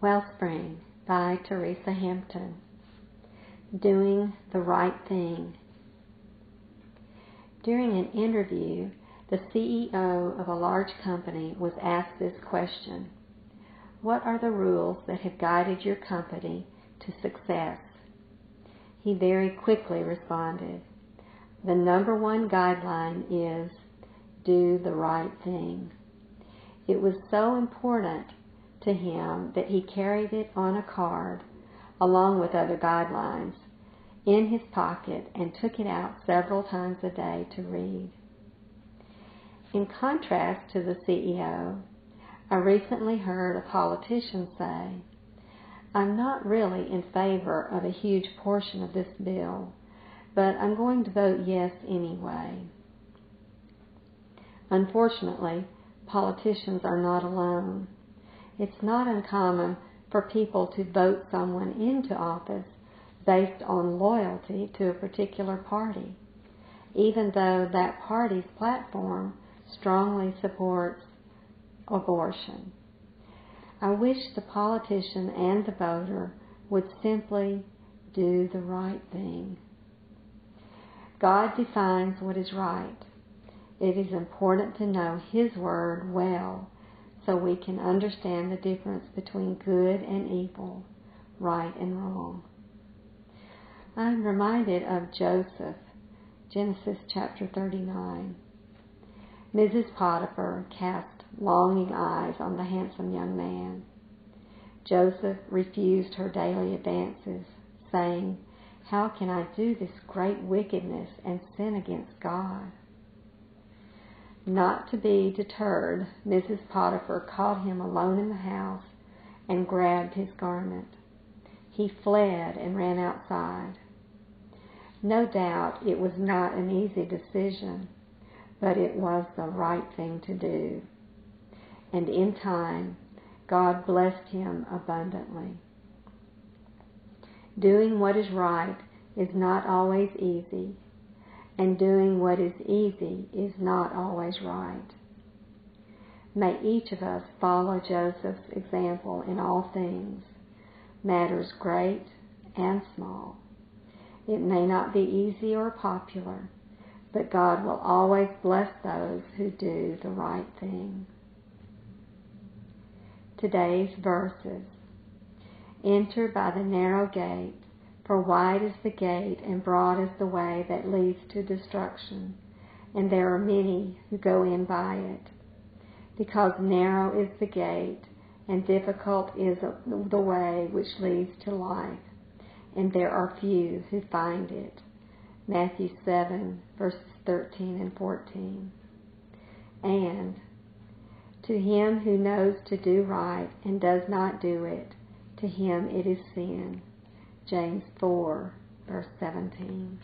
Wellspring by Teresa Hampton. Doing the right thing. During an interview, the CEO of a large company was asked this question: what are the rules that have guided your company to success? He very quickly responded, the number one guideline is do the right thing. It was so important to him that he carried it on a card, along with other guidelines, in his pocket and took it out several times a day to read. In contrast to the CEO, I recently heard a politician say, I'm not really in favor of a huge portion of this bill, but I'm going to vote yes anyway. Unfortunately, politicians are not alone. It's not uncommon for people to vote someone into office based on loyalty to a particular party, even though that party's platform strongly supports abortion. I wish the politician and the voter would simply do the right thing. God defines what is right. It is important to know His Word well so we can understand the difference between good and evil, right and wrong. I'm reminded of Joseph, Genesis chapter 39. Mrs. Potiphar cast longing eyes on the handsome young man. Joseph refused her daily advances, saying, how can I do this great wickedness and sin against God? Not to be deterred, Mrs. Potiphar caught him alone in the house and grabbed his garment. He fled and ran outside. No doubt it was not an easy decision, but it was the right thing to do. And in time, God blessed him abundantly. Doing what is right is not always easy, and doing what is easy is not always right. May each of us follow Joseph's example in all things, matters great and small. It may not be easy or popular, but God will always bless those who do the right thing. Today's verses. Enter by the narrow gate, for wide is the gate and broad is the way that leads to destruction, and there are many who go in by it. Because narrow is the gate, and difficult is the way which leads to life, and there are few who find it. Matthew 7, verses 13 and 14. And to him who knows to do right and does not do it, to him it is sin. James 4, verse 17.